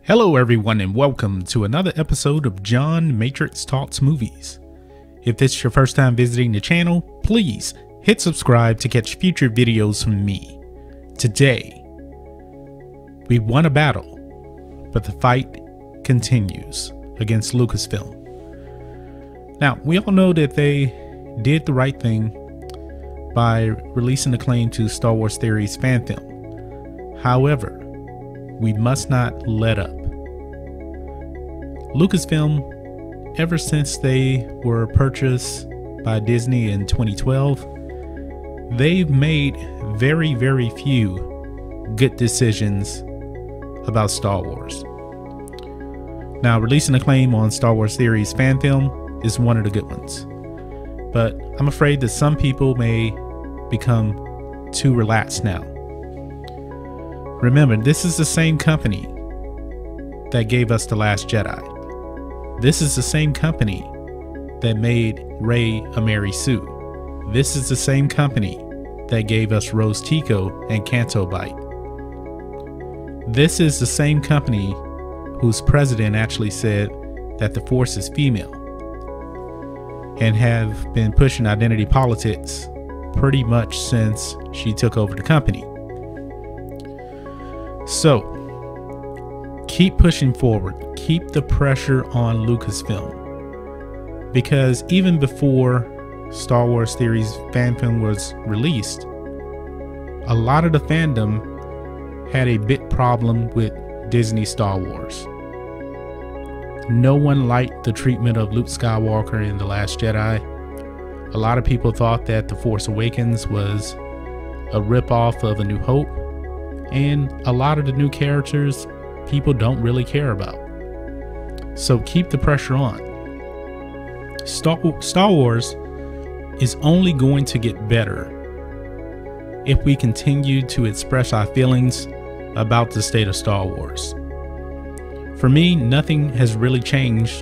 Hello everyone and welcome to another episode of John Matrix Talks Movies. If this is your first time visiting the channel, please hit subscribe to catch future videos from me. Today, we won a battle, but the fight continues against Lucasfilm. Now, we all know that they did the right thing by releasing the claim to Star Wars Theory's fan film. However, we must not let up. Lucasfilm, ever since they were purchased by Disney in 2012, they've made very few good decisions about Star Wars. Now, releasing a claim on Star Wars Theory's fan film is one of the good ones, but I'm afraid that some people may become too relaxed now. Remember, this is the same company that gave us The Last Jedi. This is the same company that made Rey a Mary Sue. This is the same company that gave us Rose Tico and Canto Bite. This is the same company whose president actually said that the Force is female and have been pushing identity politics pretty much since she took over the company. So, keep pushing forward. Keep the pressure on Lucasfilm. Because even before Star Wars Theory's fan film was released, a lot of the fandom had a big problem with Disney Star Wars. No one liked the treatment of Luke Skywalker in The Last Jedi. A lot of people thought that The Force Awakens was a ripoff of A New Hope. And a lot of the new characters people don't really care about. So keep the pressure on. Star Wars is only going to get better if we continue to express our feelings about the state of Star Wars. For me, nothing has really changed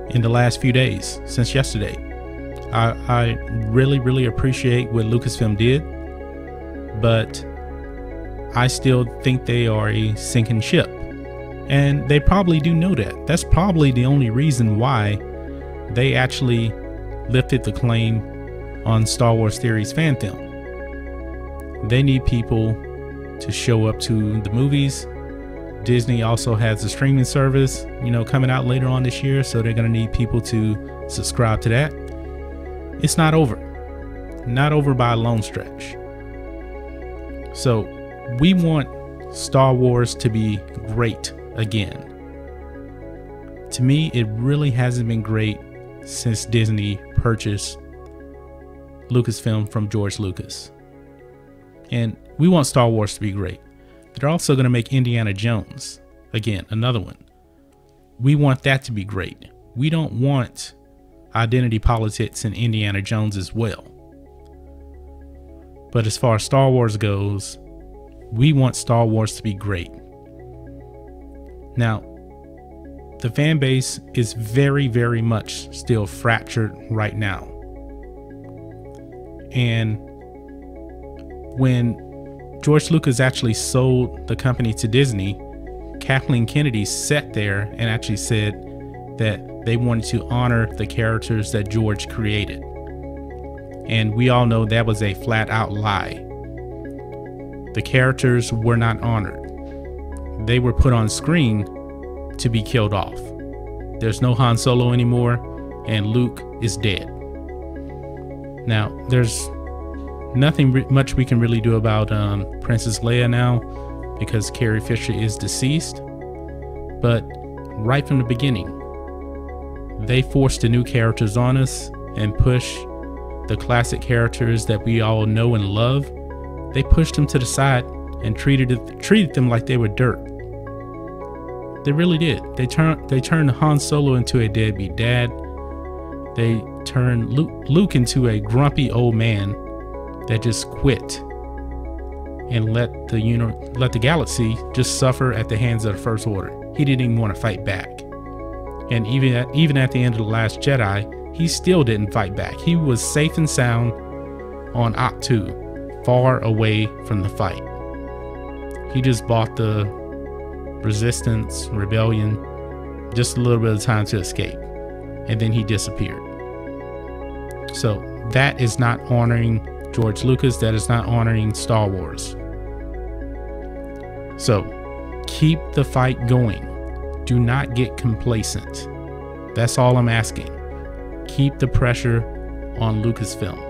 in the last few days since yesterday. I really appreciate what Lucasfilm did, but I still think they are a sinking ship, and they probably do know that. That's probably the only reason why they actually lifted the claim on Star Wars Theory's fan film. They need people to show up to the movies. Disney also has a streaming service, coming out later on this year, so they're going to need people to subscribe to that. It's not over by a long stretch. So we want Star Wars to be great again. To me, it really hasn't been great since Disney purchased Lucasfilm from George Lucas. And we want Star Wars to be great. They're also going to make Indiana Jones, again, another one. We want that to be great. We don't want identity politics in Indiana Jones as well. But as far as Star Wars goes, we want Star Wars to be great. Now, the fan base is very much still fractured right now. And when George Lucas actually sold the company to Disney, Kathleen Kennedy sat there and actually said that they wanted to honor the characters that George created. And we all know that was a flat out lie. The characters were not honored. They were put on screen to be killed off. There's no Han Solo anymore, and Luke is dead. Now, there's nothing much we can really do about Princess Leia now, because Carrie Fisher is deceased. But right from the beginning, they forced the new characters on us and pushed the classic characters that we all know and love. They pushed them to the side and treated them like they were dirt. They really did. They turned Han Solo into a deadbeat dad. They turned Luke into a grumpy old man that just quit and let the galaxy just suffer at the hands of the First Order. He didn't even want to fight back. And even at the end of The Last Jedi, he still didn't fight back. He was safe and sound on Octu, far away from the fight. He just bought the resistance, rebellion, just a little bit of time to escape. And then he disappeared. So that is not honoring George Lucas. That is not honoring Star Wars. So keep the fight going. Do not get complacent. That's all I'm asking. Keep the pressure on Lucasfilm.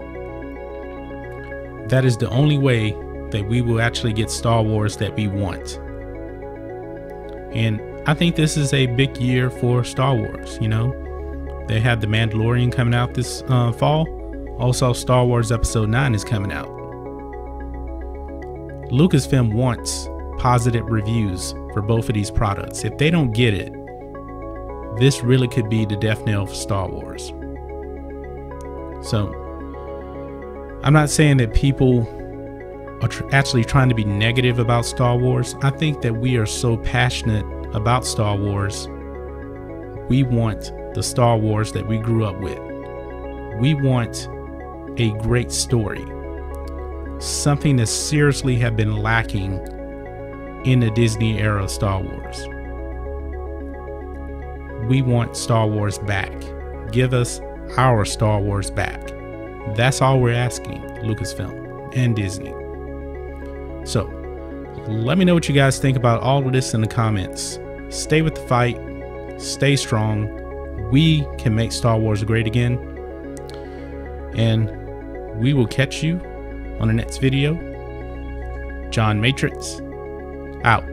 That is the only way that we will actually get Star Wars that we want. And I think this is a big year for Star Wars. You know, they have The Mandalorian coming out this fall. Also, Star Wars Episode 9 is coming out. Lucasfilm wants positive reviews for both of these products. If they don't get it, this really could be the death knell for Star Wars. So I'm not saying that people are actually trying to be negative about Star Wars. I think that we are so passionate about Star Wars. We want the Star Wars that we grew up with. We want a great story, something that seriously had been lacking in the Disney era of Star Wars. We want Star Wars back. Give us our Star Wars back. That's all we're asking, Lucasfilm and Disney. So let me know what you guys think about all of this in the comments. Stay with the fight. Stay strong. We can make Star Wars great again. And we will catch you on the next video. John Matrix, out.